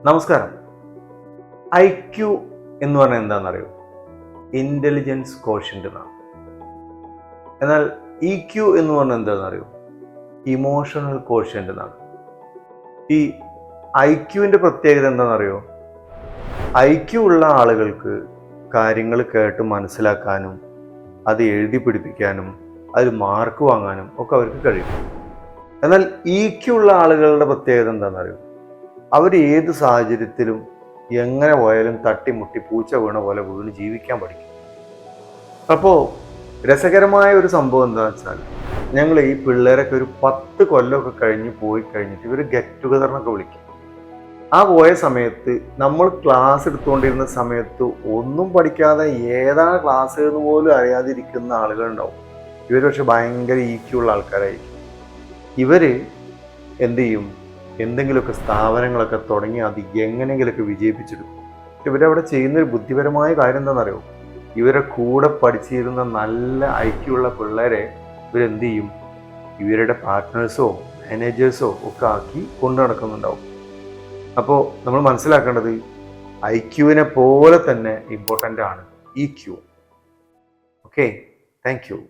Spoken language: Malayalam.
നമസ്കാരം. IQ എന്ന് പറഞ്ഞാൽ എന്താണെന്നറിയോ? ഇന്റലിജൻസ് കോഷ്യന്റ് എന്നാണ്. എന്നാൽ EQ എന്ന് പറഞ്ഞാൽ എന്താണെന്നറിയോ? ഇമോഷണൽ കോഷ്യന്റ് എന്നാണ്. ഈ IQവിന്റെ പ്രത്യേകത എന്താണെന്നറിയോ? IQ ഉള്ള ആളുകൾക്ക് കാര്യങ്ങൾ കേട്ട് മനസ്സിലാക്കാനും അത് എഴുതി പിടിപ്പിക്കാനും അതിൽ മാർക്ക് വാങ്ങാനും ഒക്കെ അവർക്ക് കഴിയും. എന്നാൽ EQ ഉള്ള ആളുകളുടെ പ്രത്യേകത എന്താണെന്നറിയോ? അവർ ഏത് സാഹചര്യത്തിലും എങ്ങനെ പോയാലും തട്ടിമുട്ടി പൂച്ച വീണ പോലെ വീണ് ജീവിക്കാൻ പഠിക്കും. അപ്പോൾ രസകരമായ ഒരു സംഭവം എന്താണെന്ന് വെച്ചാൽ, ഞങ്ങൾ ഈ പിള്ളേരൊക്കെ ഒരു 10 കൊല്ലമൊക്കെ പോയി കഴിഞ്ഞിട്ട് ഇവർ ഗെറ്റ് ടുഗദറിനൊക്കെ വിളിക്കും. ആ പോയ സമയത്ത് നമ്മൾ ക്ലാസ് എടുത്തുകൊണ്ടിരുന്ന സമയത്ത് ഒന്നും പഠിക്കാതെ ഏതാണ് ക്ലാസ് എന്ന് പോലും അറിയാതിരിക്കുന്ന ആളുകളുണ്ടാവും. ഇവർ പക്ഷെ ഭയങ്കര EQ ഉള്ള ആൾക്കാരായിരിക്കും. ഇവർ എന്ത് ചെയ്യും? എന്തെങ്കിലുമൊക്കെ സ്ഥാപനങ്ങളൊക്കെ തുടങ്ങി അത് എങ്ങനെയെങ്കിലുമൊക്കെ വിജയിപ്പിച്ചെടുക്കും. ഇവരവിടെ ചെയ്യുന്നൊരു ബുദ്ധിപരമായ കാര്യം എന്താണെന്നറിയോ? ഇവരെ കൂടെ പഠിച്ചിരുന്ന നല്ല IQ ഉള്ള പിള്ളേരെ ഇവരെന്ത് ചെയ്യും? ഇവരുടെ പാർട്ട്നേഴ്സോ മാനേജേഴ്സോ ഒക്കെ ആക്കി കൊണ്ടു നടക്കുന്നുണ്ടാവും. അപ്പോൾ നമ്മൾ മനസ്സിലാക്കേണ്ടത് IQവിനെ പോലെ തന്നെ ഇമ്പോർട്ടൻ്റ് ആണ് EQ. Okay, thank you.